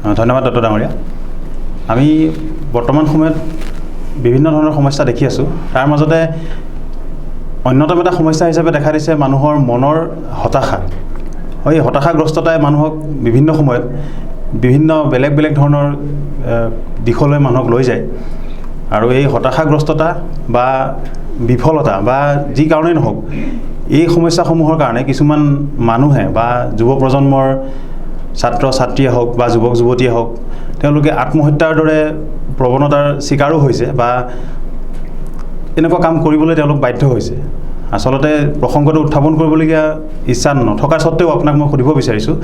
ধন্যবাদ দত্ত ডাঙৰীয়া। আমি বৰ্তমান সময়ত বিভিন্ন ধৰণৰ সমস্যা দেখি আছোঁ। তাৰ মাজতে অন্যতম এটা সমস্যা হিচাপে দেখা দিছে মানুহৰ মনৰ হতাশা। এই হতাশাগ্ৰস্ততাই মানুহক বিভিন্ন সময়ত বিভিন্ন বেলেগ বেলেগ ধৰণৰ দিশলৈ মানুহক লৈ যায়। আৰু এই হতাশাগ্ৰস্ততা বা বিফলতা বা যি কাৰণেই নহওক, এই সমস্যাসমূহৰ কাৰণে কিছুমান মানুহে বা যুৱ প্ৰজন্মৰ ছাত্ৰ ছাত্ৰীয়ে হওক বা যুৱক যুৱতীয়ে হওক, তেওঁলোকে আত্মহত্যাৰ দৰে প্ৰৱণতাৰ চিকাৰো হৈছে বা এনেকুৱা কাম কৰিবলৈ তেওঁলোক বাধ্য হৈছে। আচলতে প্ৰসংগটো উত্থাপন কৰিবলগীয়া ইচ্ছা নথকাৰ স্বত্তেও আপোনাক মই সুধিব বিচাৰিছোঁ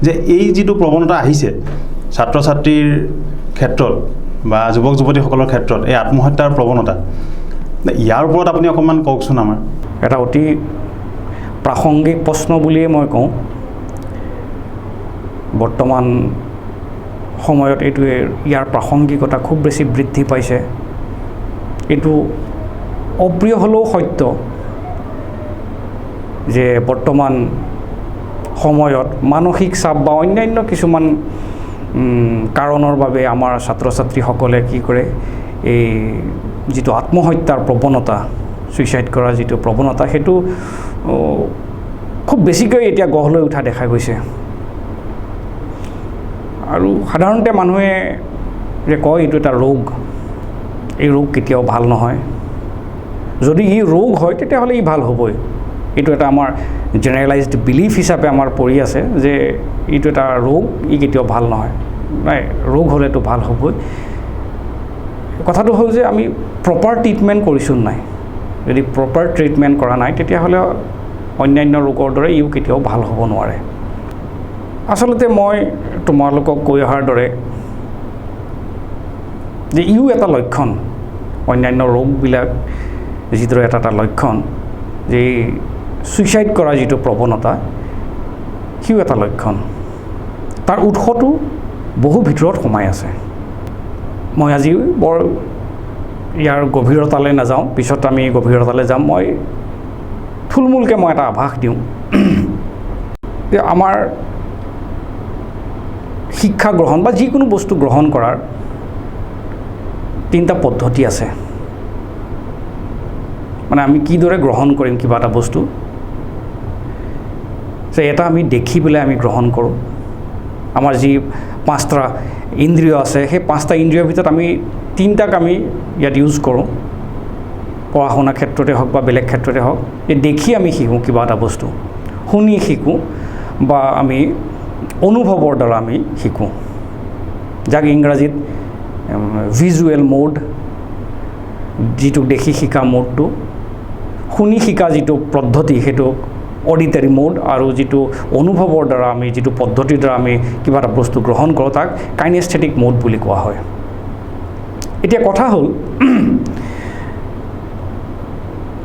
যে এই যিটো প্ৰৱণতা আহিছে ছাত্ৰ ছাত্ৰীৰ ক্ষেত্ৰত বা যুৱক যুৱতীসকলৰ ক্ষেত্ৰত, এই আত্মহত্যাৰ প্ৰৱণতা, ইয়াৰ ওপৰত আপুনি অকণমান কওকচোন। আমাৰ এটা অতি প্ৰাসংগিক প্ৰশ্ন বুলিয়েই মই কওঁ। বৰ্তমান সময়ত এইটোৱে ইয়াৰ প্ৰাসংগিকতা খুব বেছি বৃদ্ধি পাইছে। এইটো অপ্ৰিয় হ'লেও সত্য যে বৰ্তমান সময়ত মানসিক চাপ বা অন্যান্য কিছুমান কাৰণৰ বাবে আমাৰ ছাত্ৰ ছাত্ৰীসকলে কি কৰে, এই যিটো আত্মহত্যাৰ প্ৰৱণতা, ছুইচাইড কৰাৰ যিটো প্ৰৱণতা, সেইটো খুব বেছিকৈ এতিয়া গঢ় লৈ উঠা দেখা গৈছে। আৰু সাধাৰণতে মানুহে যে কয় এইটো এটা ৰোগ, এই ৰোগ কেতিয়াও ভাল নহয়। যদি ই ৰোগ হয় তেতিয়াহ'লে ই ভাল হ'বই। এইটো এটা আমাৰ জেনেৰেলাইজড বিলিফ হিচাপে আমাৰ পৰি আছে যে এইটো এটা ৰোগ, ই কেতিয়াও ভাল নহয়। নাই, ৰোগ হ'লেতো ভাল হ'বই। কথাটো হ'ল যে আমি প্ৰপাৰ ট্ৰিটমেণ্ট কৰিছোঁ নাই। যদি প্ৰপাৰ ট্ৰিটমেণ্ট কৰা নাই তেতিয়াহ'লে অন্যান্য ৰোগৰ দৰে ইও কেতিয়াও ভাল হ'ব নোৱাৰে। আচলতে মই তোমালোকক কৈ অহাৰ দৰে যে ইও এটা লক্ষণ, অন্যান্য ৰোগবিলাক যিদৰে এটা এটা লক্ষণ, যে ছুইচাইড কৰা যিটো প্ৰৱণতা, সিও এটা লক্ষণ। তাৰ উৎসটো বহু ভিতৰত সোমাই আছে। মই আজি বৰ ইয়াৰ গভীৰতালৈ নাযাওঁ, পিছত আমি গভীৰতালৈ যাম। মই থুলমূলকৈ মই এটা আভাস দিওঁ যে আমাৰ শিক্ষা গ্ৰহণ বা যিকোনো বস্তু গ্ৰহণ কৰাৰ 3টা পদ্ধতি আছে। মানে আমি কিদৰে গ্ৰহণ কৰিম কিবা এটা বস্তু, যে এটা আমি দেখি পেলাই আমি গ্ৰহণ কৰোঁ। আমাৰ যি 5টা ইন্দ্ৰিয় আছে, সেই 5টা ইন্দ্ৰিয়ৰ ভিতৰত আমি 3টাক আমি ইয়াত ইউজ কৰোঁ। পঢ়া শুনা ক্ষেত্ৰতে হওক বা বেলেগ ক্ষেত্ৰতে হওক, এই দেখি আমি শিকোঁ কিবা এটা বস্তু, শুনি শিকোঁ বা আমি অনুভৱৰ দ্বাৰা আমি শিকোঁ, যাক ইংৰাজীত ভিজুৱেল মোড, যিটো দেখি শিকা মোডটো, শুনি শিকা যিটো পদ্ধতি সেইটো অডিটৰী মোড, আৰু যিটো অনুভৱৰ দ্বাৰা আমি যিটো পদ্ধতিৰ দ্বাৰা আমি কিবা এটা বস্তু গ্ৰহণ কৰোঁ তাক কাইনেস্থেটিক মোড বুলি কোৱা হয়। এতিয়া কথা হ'ল,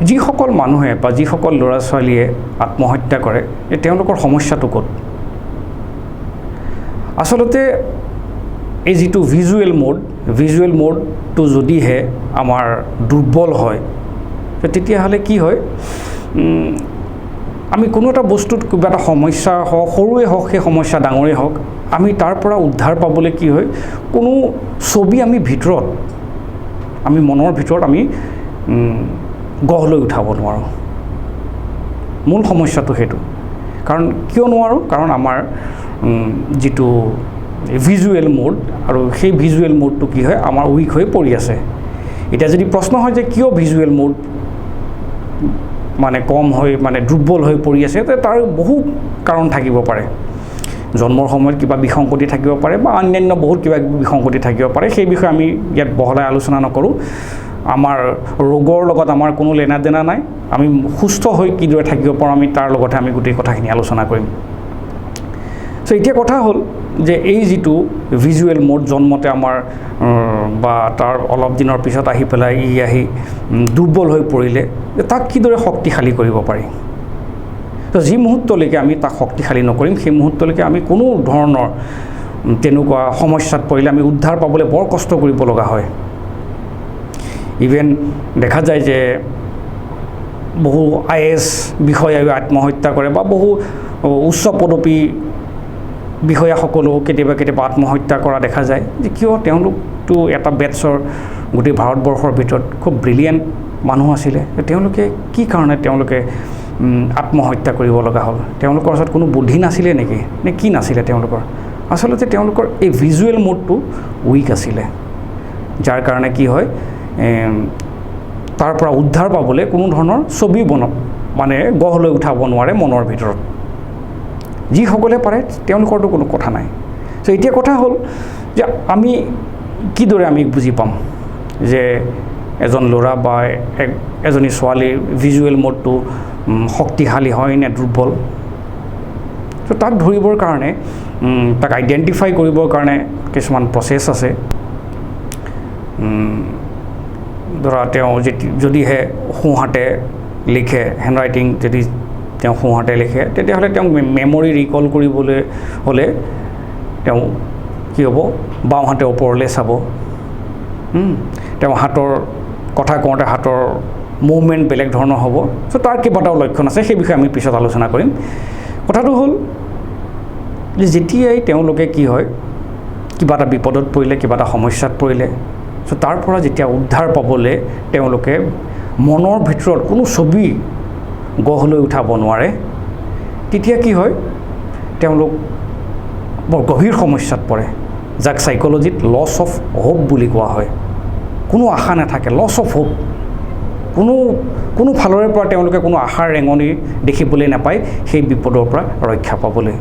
যিসকল মানুহে বা যিসকল ল'ৰা ছোৱালীয়ে আত্মহত্যা কৰে, তেওঁলোকৰ সমস্যাটো ক'ত? আচলতে এই যিটো ভিজুৱেল মোডটো যদিহে আমাৰ দুৰ্বল হয়, তেতিয়াহ'লে কি হয়, আমি কোনো এটা বস্তুত কিবা এটা সমস্যা হওক, সৰুৱে হওক সেই সমস্যা ডাঙৰেই হওক, আমি তাৰ পৰা উদ্ধাৰ পাবলৈ কি হয়, কোনো ছবি আমি মনৰ ভিতৰত আমি গঢ় লৈ উঠাব নোৱাৰোঁ। মূল সমস্যাটো সেইটো। কাৰণ কিয় নোৱাৰোঁ? কাৰণ আমাৰ যিটো ভিজুৱেল মোড, আৰু সেই ভিজুৱেল মোডটো কি হয়, আমাৰ উইক হৈ পৰি আছে। এতিয়া যদি প্ৰশ্ন হয় যে কিয় ভিজুৱেল মোড মানে কম হৈ, মানে দুৰ্বল হৈ পৰি আছে, তাৰ বহু কাৰণ থাকিব পাৰে। জন্মৰ সময়ত কিবা বিসংগতি থাকিব পাৰে বা অন্যান্য বহুত কিবা বিসংগতি থাকিব পাৰে। সেই বিষয়ে আমি ইয়াত বহলাই আলোচনা নকৰোঁ। আমাৰ ৰোগৰ লগত আমাৰ কোনো লেনা দেনা নাই। আমি সুস্থ হৈ কিদৰে থাকিব পাৰোঁ, আমি তাৰ লগতে আমি গোটেই কথাখিনি আলোচনা কৰিম। চ' এতিয়া কথা হ'ল যে এই যিটো ভিজুৱেল মোড জন্মতে আমাৰ বা তাৰ অলপ দিনৰ পিছত আহি পেলাই আহি দুৰ্বল হৈ পৰিলে, তাক কিদৰে শক্তিশালী কৰিব পাৰি। তো যি মুহূৰ্তলৈকে আমি তাক শক্তিশালী নকৰিম, সেই মুহূৰ্তলৈকে আমি কোনো ধৰণৰ তেনেকুৱা সমস্যাত পৰিলে আমি উদ্ধাৰ পাবলৈ বৰ কষ্ট কৰিব লগা হয়। ইভেন দেখা যায় যে বহু IAS বিষয়ায়ো আত্মহত্যা কৰে বা বহু উচ্চ পদবী বিষয়াসকলেও কেতিয়াবা কেতিয়াবা আত্মহত্যা কৰা দেখা যায় যে কিয় তেওঁলোকতো এটা বেটছৰ গোটেই ভাৰতবৰ্ষৰ ভিতৰত খুব ব্ৰিলিয়েণ্ট মানুহ আছিলে তেওঁলোকে কি কাৰণে তেওঁলোকে আত্মহত্যা কৰিব লগা হ'ল তেওঁলোকৰ ওচৰত কোনো বুদ্ধি নাছিলে নেকি নে কি নাছিলে তেওঁলোকৰ আচলতে তেওঁলোকৰ এই ভিজুৱেল মোডটো উইক আছিলে যাৰ কাৰণে কি হয় তাৰ পৰা উদ্ধাৰ পাবলৈ কোনো ধৰণৰ ছবি মানে গঢ় লৈ উঠাব নোৱাৰে মনৰ ভিতৰত যিসকলে পাৰে তেওঁলোকৰতো কোনো কথা নাই চ' এতিয়া কথা হ'ল যে আমি কিদৰে আমি বুজি পাম যে এজন ল'ৰা বা এজনী ছোৱালীৰ ভিজুৱেল মোডটো শক্তিশালী হয় নে দুৰ্বল চ' তাক ধৰিবৰ কাৰণে তাক আইডেণ্টিফাই কৰিবৰ কাৰণে কিছুমান প্ৰচেছ আছে ধৰা তেওঁ যদিহে সোঁহাতে লিখে হেণ্ডৰাইটিং যদি তেওঁ সোঁহাতে লিখে তেতিয়াহ'লে তেওঁক মেমৰি ৰিকল কৰিবলৈ হ'লে তেওঁ কি হ'ব বাওঁহাতে ওপৰলৈ চাব তেওঁ হাতৰ কথা কওঁতে হাতৰ মুভমেণ্ট বেলেগ ধৰণৰ হ'ব চ' তাৰ কেইবাটাও লক্ষণ আছে সেই বিষয়ে আমি পিছত আলোচনা কৰিম কথাটো হ'ল যে যেতিয়াই তেওঁলোকে কি হয় কিবা এটা বিপদত পৰিলে কিবা এটা সমস্যাত পৰিলে চ' তাৰ পৰা যেতিয়া উদ্ধাৰ পাবলৈ তেওঁলোকে মনৰ ভিতৰত কোনো ছবি গঢ় লৈ উঠাব নোৱাৰে তেতিয়া কি হয় তেওঁলোক বৰ গভীৰ সমস্যাত পৰে যাক চাইক'লজিত লছ অফ হোপ বুলি কোৱা হয় কোনো আশা নাথাকে লছ অফ হোপ কোনো ফালৰে পৰা তেওঁলোকে কোনো আশাৰ ৰেঙনি দেখিবলৈ নাপায় সেই বিপদৰ পৰা ৰক্ষা পাবলৈ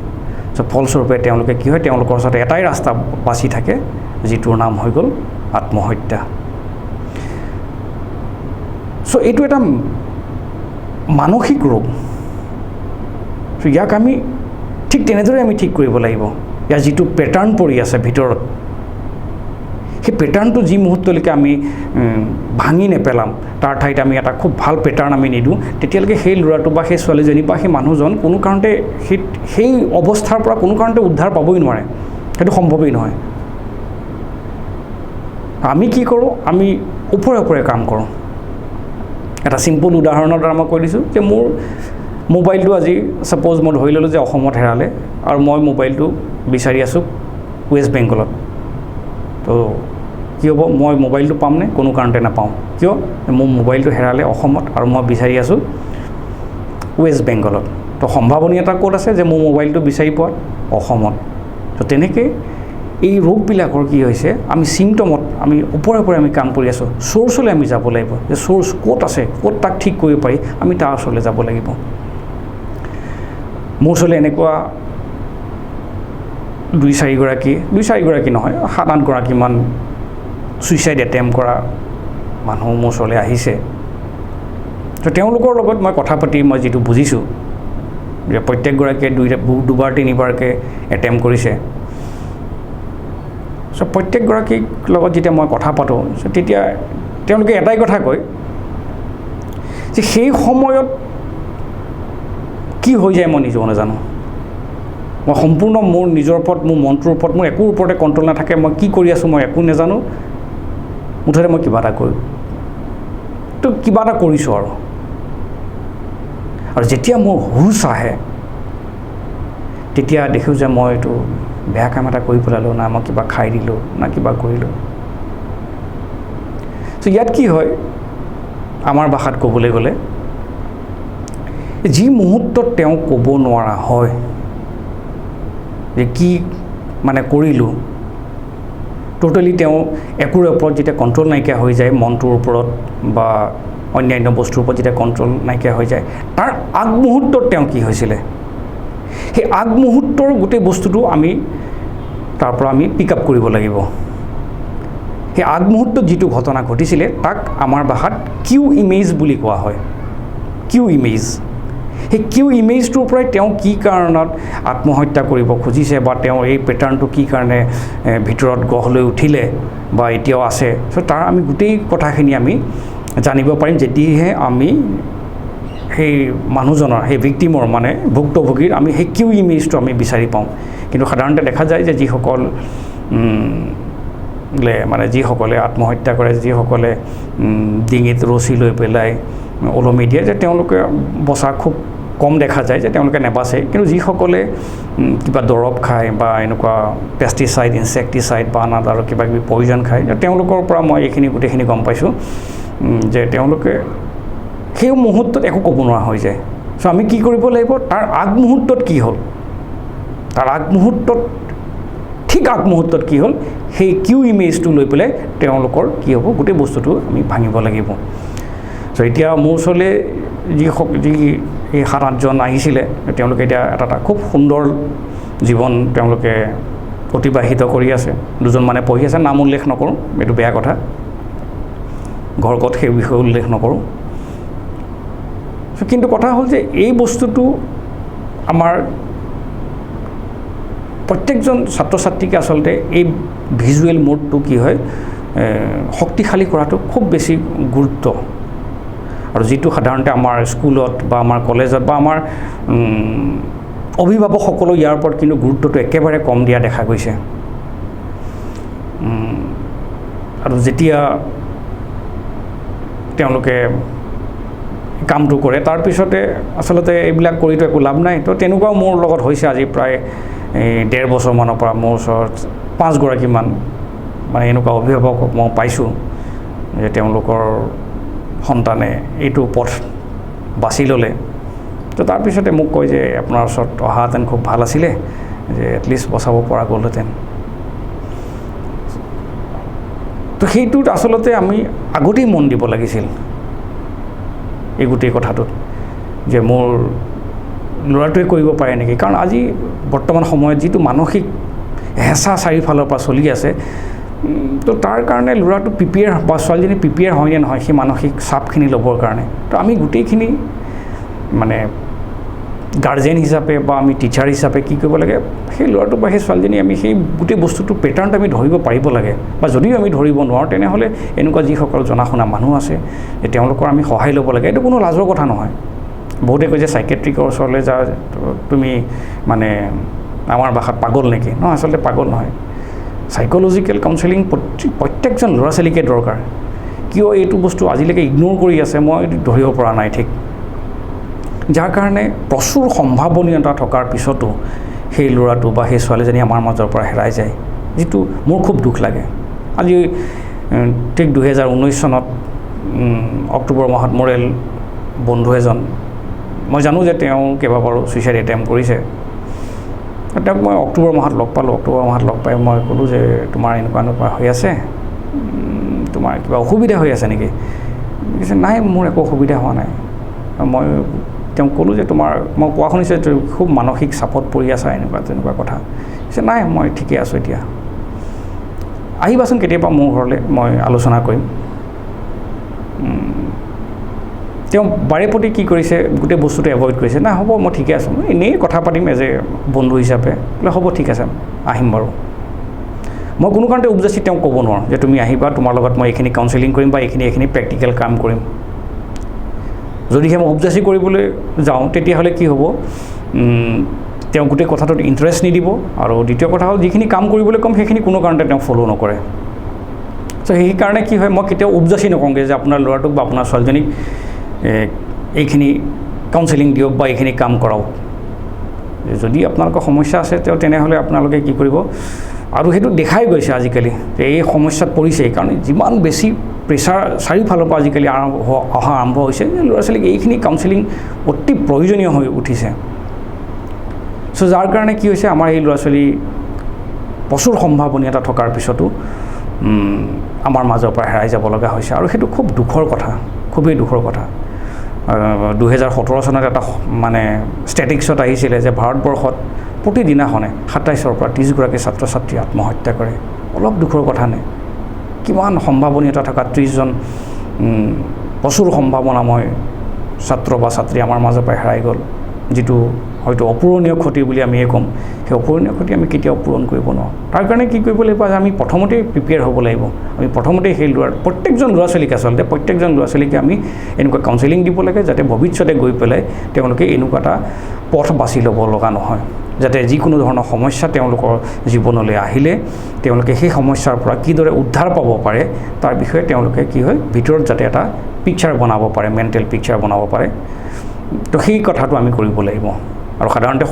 চ' ফলস্বৰূপে তেওঁলোকে কি হয় তেওঁলোকৰ ওচৰত এটাই ৰাস্তা বাচি থাকে যিটোৰ নাম হৈ গ'ল আত্মহত্যা চ' এইটো এটা মানসিক ৰোগ চ' ইয়াক আমি ঠিক তেনেদৰে আমি ঠিক কৰিব লাগিব ইয়াৰ যিটো পেটাৰ্ণ পৰি আছে ভিতৰত সেই পেটাৰ্ণটো যি মুহূৰ্তলৈকে আমি ভাঙি নেপেলাম তাৰ ঠাইত আমি এটা খুব ভাল পেটাৰ্ণ আমি নিদিওঁ তেতিয়ালৈকে সেই ল'ৰাটো বা সেই ছোৱালীজনী বা সেই মানুহজন কোনো কাৰণতে সেই অৱস্থাৰ পৰা কোনো কাৰণতে উদ্ধাৰ পাবই নোৱাৰে সেইটো সম্ভৱেই নহয় আমি কি কৰোঁ আমি ওপৰে ওপৰে কাম কৰোঁ এটা চিম্পল উদাহৰণৰ দ্বাৰা মই কৈ দিছোঁ যে মোৰ মোবাইলটো আজি ছাপ'জ মই ধৰি ল'লোঁ যে অসমত হেৰালে আৰু মই মোবাইলটো বিচাৰি আছোঁ ৱেষ্ট বেংগলত তো কি হ'ব মই মোবাইলটো পামনে কোনো কাৰণতে নাপাওঁ কিয় মোৰ মোবাইলটো হেৰালে অসমত আৰু মই বিচাৰি আছোঁ ৱেষ্ট বেংগলত তো সম্ভাৱনীয়তা ক'ত আছে যে মোৰ মোবাইলটো বিচাৰি পোৱাত অসমত তো তেনেকৈ এই ৰোগবিলাকৰ কি হৈছে আমি চিমটমত আমি ওপৰে ওপৰে আমি কাম কৰি আছোঁ চ'ৰ্চলৈ আমি যাব লাগিব যে চ'ৰ্চ ক'ত আছে ক'ত তাক ঠিক কৰিব পাৰি আমি তাৰ ওচৰলৈ যাব লাগিব মোৰ ওচৰলৈ এনেকুৱা 2-4গৰাকী নহয় 7-8গৰাকীমান ছুইচাইড এটেম্প কৰা মানুহ মোৰ ওচৰলৈ আহিছে তো তেওঁলোকৰ লগত মই কথা পাতি মই যিটো বুজিছোঁ যে প্ৰত্যেকগৰাকীয়ে দুবাৰ তিনিবাৰকৈ এটেম্প কৰিছে চ' প্ৰত্যেকগৰাকীৰ লগত যেতিয়া মই কথা পাতোঁ তেতিয়া তেওঁলোকে এটাই কথা কয় যে সেই সময়ত কি হৈ যায় মই নিজেও নাজানো মই সম্পূৰ্ণ মোৰ নিজৰ ওপৰত মোৰ মনটোৰ ওপৰত মোৰ একো ওপৰতে কণ্ট্ৰল নাথাকে মই কি কৰি আছোঁ মই একো নাজানো মুঠতে মই কিবা এটা কৰোঁ তো কিবা এটা কৰিছোঁ আৰু যেতিয়া মোৰ হুচ আহে তেতিয়া দেখোঁ যে মই এইটো বেয়া কাম এটা কৰি পেলালোঁ না মই কিবা খাই দিলোঁ না কিবা কৰিলোঁ চ' ইয়াত কি হয় আমাৰ ভাষাত ক'বলৈ গ'লে যি মুহূৰ্তত তেওঁ ক'ব নোৱাৰা হয় যে কি মানে কৰিলোঁ টোটেলি তেওঁ একোৰে ওপৰত যেতিয়া কণ্ট্ৰল নাইকিয়া হৈ যায় মনটোৰ ওপৰত বা অন্যান্য বস্তুৰ ওপৰত যেতিয়া কণ্ট্ৰল নাইকিয়া হৈ যায় তাৰ আগমুহূৰ্তত তেওঁ কি হৈছিলে সেই আগমুহূৰ্তৰ গোটেই বস্তুটো আমি তাৰ পৰা আমি পিক আপ কৰিব লাগিব সেই আগমুহূৰ্তত যিটো ঘটনা ঘটিছিলে তাক আমাৰ ভাষাত কিউ ইমেজ বুলি কোৱা হয় কিউ ইমেজ সেই কিউ ইমেজটোৰ পৰাই তেওঁ কি কাৰণত আত্মহত্যা কৰিব খুজিছে বা তেওঁ এই পেটাৰ্ণটো কি কাৰণে ভিতৰত গঢ় লৈ উঠিলে বা এতিয়াও আছে চ' তাৰ আমি গোটেই কথাখিনি আমি জানিব পাৰিম যদিহে আমি সেই মানুহজনৰ সেই ভিক্টিমৰ মানে ভুক্তভোগীৰ আমি সেই কিউ ইমেজটো আমি বিচাৰি পাওঁ কিন্তু সাধাৰণতে দেখা যায় যে যিসকলে আত্মহত্যা কৰে যিসকলে ডিঙিত ৰছী লৈ পেলাই ওলমি দিয়ে যে তেওঁলোকে বচা খুব কম দেখা যায় যে তেওঁলোকে নেবাচে কিন্তু যিসকলে কিবা দৰৱ খায় বা এনেকুৱা পেষ্টিচাইড ইনচেক্টিচাইড বা আন আৰু কিবা কিবি পয়জন খায় তেওঁলোকৰ পৰা মই এইখিনি গোটেইখিনি গম পাইছোঁ যে তেওঁলোকে সেই মুহূৰ্তত একো ক'ব নোৱাৰা হৈ যায় চ' আমি কি কৰিব লাগিব তাৰ আগমুহূৰ্তত কি হ'ল তাৰ আগমুহূৰ্তত ঠিক আগমুহূৰ্তত কি হ'ল সেই কিউ ইমেজটো লৈ পেলাই তেওঁলোকৰ কি হ'ব গোটেই বস্তুটো আমি ভাঙিব লাগিব চ' এতিয়া মোৰ ওচৰলৈ যি এই 7-8জন আহিছিলে তেওঁলোকে এতিয়া এটা খুব সুন্দৰ জীৱন তেওঁলোকে অতিবাহিত কৰি আছে 2জন মানে পঢ়ি আছে নাম উল্লেখ নকৰোঁ এইটো বেয়া কথা ঘৰ ক'ত সেই বিষয়ে উল্লেখ নকৰোঁ কিন্তু কথা হ'ল যে এই বস্তুটো আমাৰ প্ৰত্যেকজন ছাত্ৰ ছাত্ৰীকে আচলতে এই ভিজুৱেল মোডটো কি হয় শক্তিশালী কৰাটো খুব বেছি গুৰুত্ব আৰু যিটো সাধাৰণতে আমাৰ স্কুলত বা আমাৰ কলেজত বা আমাৰ অভিভাৱকসকলেও ইয়াৰ ওপৰত কিন্তু গুৰুত্বটো একেবাৰে কম দিয়া দেখা গৈছে আৰু যেতিয়া তেওঁলোকে কামটো কৰে তাৰপিছতে আচলতে এইবিলাক কৰিতো একো লাভ নাই তো তেনেকুৱাও মোৰ লগত হৈছে আজি প্ৰায় 1.5 বছৰমানৰ পৰা মোৰ ওচৰত 5গৰাকীমান মানে এনেকুৱা অভিভাৱকক মই পাইছোঁ যে তেওঁলোকৰ সন্তানে এইটো পথ বাছি ল'লে তো তাৰপিছতে মোক কয় যে আপোনাৰ ওচৰত অহাহেঁতেন খুব ভাল আছিলে যে এটলিষ্ট বচাব পৰা গ'লহেঁতেন তো সেইটোত আচলতে আমি আগতেই মন দিব লাগিছিল এই গোটেই কথাটোত যে মোৰ ল'ৰাটোৱে কৰিব পাৰে নেকি কাৰণ আজি বৰ্তমান সময়ত যিটো মানসিক হেঁচা চাৰিওফালৰ পৰা চলি আছে তো তাৰ কাৰণে ল'ৰাটো প্ৰিপেয়াৰ বা ছোৱালীজনী প্ৰিপেয়াৰ হয়নে নহয় সেই মানসিক চাপখিনি ল'বৰ কাৰণে তো আমি গোটেইখিনি মানে গাৰ্জেন হিচাপে বা আমি টিচাৰ হিচাপে কি কৰিব লাগে সেই ল'ৰাটো বা সেই ছোৱালীজনী আমি সেই গোটেই বস্তুটো পেটাৰ্ণটো আমি ধৰিব পাৰিব লাগে বা যদিও আমি ধৰিব নোৱাৰোঁ তেনেহ'লে এনেকুৱা যিসকল জনা শুনা মানুহ আছে যে তেওঁলোকৰ আমি সহায় ল'ব লাগে এইটো কোনো লাজৰ কথা নহয় বহুতে কয় যে চাইকেট্ৰিকৰ ওচৰলৈ যা তুমি মানে আমাৰ ভাষাত পাগল নেকি নহয় আচলতে পাগল নহয় সাইকোলজিকেল কাউন্সেলিং প্ৰত্যেকজন ল'ৰা ছোৱালীকে দৰকাৰ কিয় এইটো বস্তু আজিলৈকে ইগনোৰ কৰি আছে মই ধৰিব পৰা নাই ঠিক যাৰ কাৰণে প্ৰচুৰ সম্ভাৱনীয়তা থকাৰ পিছতো সেই ল'ৰাটো বা সেই ছোৱালীজনী আমাৰ মাজৰ পৰা হেৰাই যায় যিটো মোৰ খুব দুখ লাগে আজি ঠিক 2019 চনত অক্টোবৰ মাহত মোৰ বন্ধু এজন মই জানো যে তেওঁ কেইবাবাৰো ছুইচাইড এটেম্প কৰিছে তেওঁক মই অক্টোবৰ মাহত লগ পালোঁ অক্টোবৰ মাহত লগ পাই মই ক'লোঁ যে তোমাৰ এনেকুৱা হৈ আছে তোমাৰ কিবা অসুবিধা হৈ আছে নেকি কৈছে নাই মোৰ একো অসুবিধা হোৱা নাই মই তেওঁক ক'লোঁ যে তোমাৰ মই কোৱা শুনিছোঁ যে খুব মানসিক চাপত পৰি আছা এনেকুৱা তেনেকুৱা কথা কৈছে নাই মই ঠিকে আছোঁ এতিয়া আহিবাচোন কেতিয়াবা মোৰ ঘৰলৈ মই আলোচনা কৰিম তেওঁ বাৰে প্ৰতি কি কৰিছে গোটেই বস্তুটো এভইড কৰিছে না হ'ব মই ঠিকে আছোঁ মই এনেই কথা পাতিম এজ এ বন্ধু হিচাপে বোলে হ'ব ঠিক আছে আহিম বাৰু মই কোনো কাৰণতে উপজাচি তেওঁক ক'ব নোৱাৰোঁ যে তুমি আহিবা তোমাৰ লগত মই এইখিনি কাউন্সেলিং কৰিম বা এইখিনি প্ৰেক্টিকেল কাম কৰিম যদিহে মই উপজাচি কৰিবলৈ যাওঁ তেতিয়াহ'লে কি হ'ব তেওঁ গোটেই কথাটোত ইণ্টাৰেষ্ট নিদিব আৰু দ্বিতীয় কথা হ'ল যিখিনি কাম কৰিবলৈ ক'ম সেইখিনি কোনো কাৰণতে তেওঁ ফ'ল' নকৰে চ' সেইকাৰণে কি হয় মই কেতিয়াও উপজাচি নকওঁগৈ যে আপোনাৰ ল'ৰাটোক বা আপোনাৰ ছোৱালীজনীক এইখিনি কাউন্সেলিং দিয়ক বা এইখিনি কাম কৰাওক যদি আপোনালোকৰ সমস্যা আছে তেনেহ'লে আপোনালোকে কি কৰিব আৰু সেইটো দেখাই গৈছে আজিকালি যে এই সমস্যাত পৰিছে এইকাৰণে যিমান বেছি প্ৰেছাৰ চাৰিওফালৰ পৰা আজিকালি অহা আৰম্ভ হৈছে যে ল'ৰা ছোৱালীক এইখিনি কাউন্সেলিং অতি প্ৰয়োজনীয় হৈ উঠিছে চ' যাৰ কাৰণে কি হৈছে আমাৰ এই ল'ৰা ছোৱালী প্ৰচুৰ সম্ভাৱনীয়তা থকাৰ পিছতো আমাৰ মাজৰ পৰা হেৰাই যাব লগা হৈছে আৰু সেইটো খুব দুখৰ কথা খুবেই দুখৰ কথা 2017 চনত এটা মানে ষ্টেটিক্সত আহিছিলে যে ভাৰতবৰ্ষত প্ৰতিদিনাখনে 27ৰ পৰা 30গৰাকী ছাত্ৰ ছাত্ৰী আত্মহত্যা কৰে অলপ দুখৰ কথা নে কিমান সম্ভাৱনীয়তা থকা 30জন প্ৰচুৰ সম্ভাৱনাময় ছাত্ৰ বা ছাত্ৰী আমাৰ মাজৰ পৰা হেৰাই গ'ল যিটো হয়তো অপূৰণীয় ক্ষতি বুলি আমি ক'ম সেই অপূৰণীয় ক্ষতি আমি কেতিয়াও পূৰণ কৰিব নোৱাৰোঁ তাৰ কাৰণে কি কৰিব লাগিব যে আমি প্ৰথমতেই প্ৰিপেয়াৰ হ'ব লাগিব আমি প্ৰথমতেই সেই প্ৰত্যেকজন ল'ৰা ছোৱালীক আচলতে প্ৰত্যেকজন ল'ৰা ছোৱালীকে আমি এনেকুৱা কাউন্সেলিং দিব লাগে যাতে ভৱিষ্যতে গৈ পেলাই তেওঁলোকে এনেকুৱা এটা পথ বাছি ল'ব লগা নহয় যাতে যিকোনো ধৰণৰ সমস্যা তেওঁলোকৰ জীৱনলৈ আহিলে তেওঁলোকে সেই সমস্যাৰ পৰা কিদৰে উদ্ধাৰ পাব পাৰে তাৰ বিষয়ে তেওঁলোকে কি হয় ভিতৰত যাতে এটা পিকচাৰ বনাব পাৰে মেণ্টেল পিকচাৰ বনাব পাৰে তো সেই কথাটো আমি কৰিব লাগিব আৰু সাধাৰণতে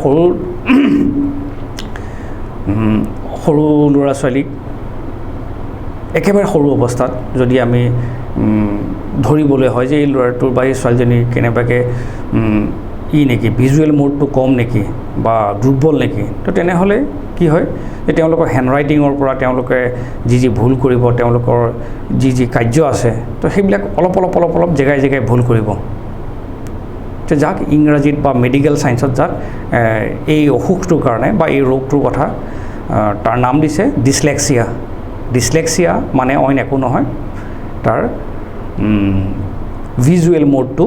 সৰু ল'ৰা ছোৱালীক একেবাৰে সৰু অৱস্থাত যদি আমি ধৰিবলৈ হয় যে এই ল'ৰাটোৰ বা এই ছোৱালীজনী কেনেবাকৈ নেকি ভিজুৱেল মোডটো কম নেকি বা দুৰ্বল নেকি তো তেনেহ'লে কি হয় যে তেওঁলোকৰ হেণ্ডৰাইটিঙৰ পৰা তেওঁলোকে যি ভুল কৰিব তেওঁলোকৰ যি কাৰ্য আছে তো সেইবিলাক অলপ জেগাই ভুল কৰিব তো যাক ইংৰাজীত বা মেডিকেল ছায়েন্সত যাক এই অসুখটোৰ কাৰণে বা এই ৰোগটোৰ কথা তাৰ নাম দিছে ডিছলেক্সিয়া মানে অইন একো নহয় তাৰ ভিজুৱেল মোডটো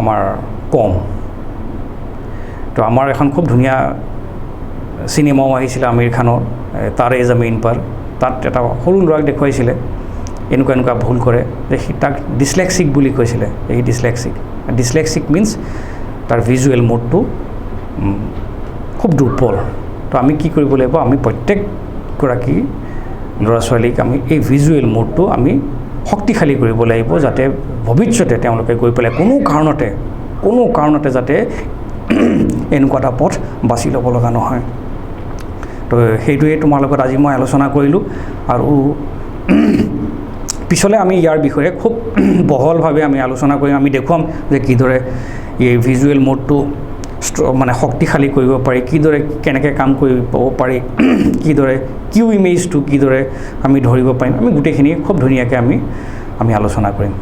আমাৰ কম তো আমাৰ এখন খুব ধুনীয়া চিনেমাও আহিছিলে আমিৰ খানৰ তাৰে জামিন পাৰ তাত এটা সৰু ল'ৰাক দেখুৱাইছিলে এনেকুৱা ভুল কৰে যে তাক ডিছলেক্সিক বুলি কৈছিলে এই ডিছলেক্সিক মিনছ তাৰ ভিজুৱেল মোডটো খুব দুৰ্বল তো আমি কি কৰিব লাগিব আমি প্ৰত্যেকগৰাকী ল'ৰা ছোৱালীক আমি এই ভিজুৱেল মোডটো আমি শক্তিশালী কৰিব লাগিব যাতে ভৱিষ্যতে তেওঁলোকে গৈ পেলাই কোনো কাৰণতে যাতে এনেকুৱা এটা পথ বাছি ল'ব লগা নহয় তো সেইটোৱে তোমাৰ লগত আজি মই আলোচনা কৰিলোঁ আৰু পিছলৈ আমি ইয়াৰ বিষয়ে খুব বহলভাৱে আমি আলোচনা কৰিম আমি দেখুৱাম যে কিদৰে এই ভিজুৱেল মোডটো মানে শক্তিশালী কৰিব পাৰি কিদৰে কেনেকৈ কাম কৰিব পাৰি কিদৰে কিউ ইমেজটো কিদৰে আমি ধৰিব পাৰিম আমি গোটেইখিনি খুব ধুনীয়াকৈ আমি আলোচনা কৰিম